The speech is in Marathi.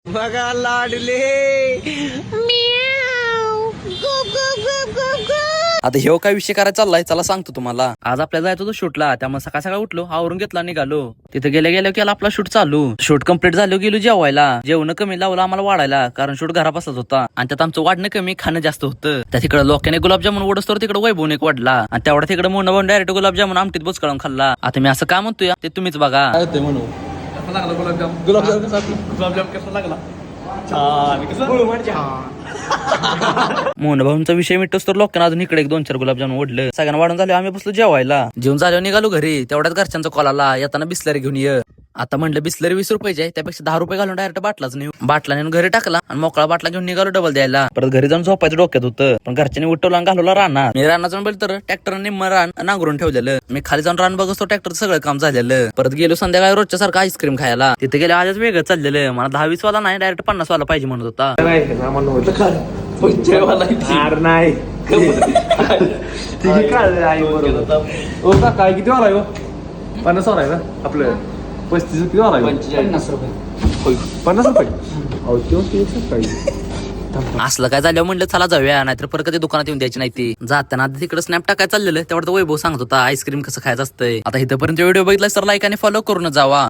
बघा लाडले आता ह्यो काय विषय करायचा चाललाय चला सांगतो तुम्हाला. आज आपल्याला जायचं होतं शूटला, त्यामुळे सकाळ सकाळ उठलो, आवरून घेतला, निघालो. तिथे गेल्या गेल्या केला आपला शूट चालू. शूट कम्प्लीट झालो, गेलो जेवायला. जेवण कमी लावलं आम्हाला वाढायला, कारण शूट घरापासच होता आणि त्यात आमचं वाढणं कमी खाणं जास्त होतं. त्या तिकडे लोकांनी गुलाबजामुन ओढस तर तिकडे वैभवून एक वाढला आणि तेवढा तिकडे मोनवून डायरेक्ट गुलाबजामुन आमटीत बोचकळून खाल्ला. आता मी असं का म्हणतोय ते तुम्हीच बघा. मोहन भाऊंचा विषय मिटतोच तर लोकांना अजून इकडे 1-2-4 गुलाबजामुन ओढलं. सगळ्यांना वाढून झाले, आम्ही बसलो जेवायला. जेवण झाल्यावर निघालो घरी. तेवढ्यात घरच्यांचा कॉल आला, येताना बिस्लरी घेऊन ये. आता म्हणलं बिस्लरी 20 रुपयाची आहे, त्यापेक्षा 10 रुपये घालून डायरेक्ट बाटलाच नाही. बाटला नेऊन घरी टाकला आणि मोकळा बाटला घेऊन निघालो डबल द्यायला. परत घरी जाऊन झोपायचं डोक्यात होतं, पण घरच्यांनी उठवला आणि घालवला रानात. मी रानात जाऊन बघितलं तर ट्रॅक्टरने निम्म रान नांगरून ठेवलेलं. मी खाली जाऊन रान बघतो ट्रॅक्टरचं सगळं काम झालेलं. परत गेलो संध्याकाळी रोजच्या सारखं आईस्क्रीम खायला. तिथे गेले आजच वेगळं चाललेलं. मला 10-20 वाला नाही, डायरेक्ट 50 वाला पाहिजे म्हणत होता. काय किती वाला आहे 50 वाला आहे ना आपलं 35 किती वाला आहे 50 रुपये 50 रुपये. असलं काय झालं म्हणलं चला जाऊया, नाहीतर परत कधी दुकानात येऊन द्यायची नाही ती. जाताना तिकडे स्नॅप टाकाय चाललेलं, तेवढं वैभव सांगत होता आईस्क्रीम कसं खायचं असतंय. आता इथपर्यंत व्हिडिओ बघितला तर लाईक आणि फॉलो करून जावा.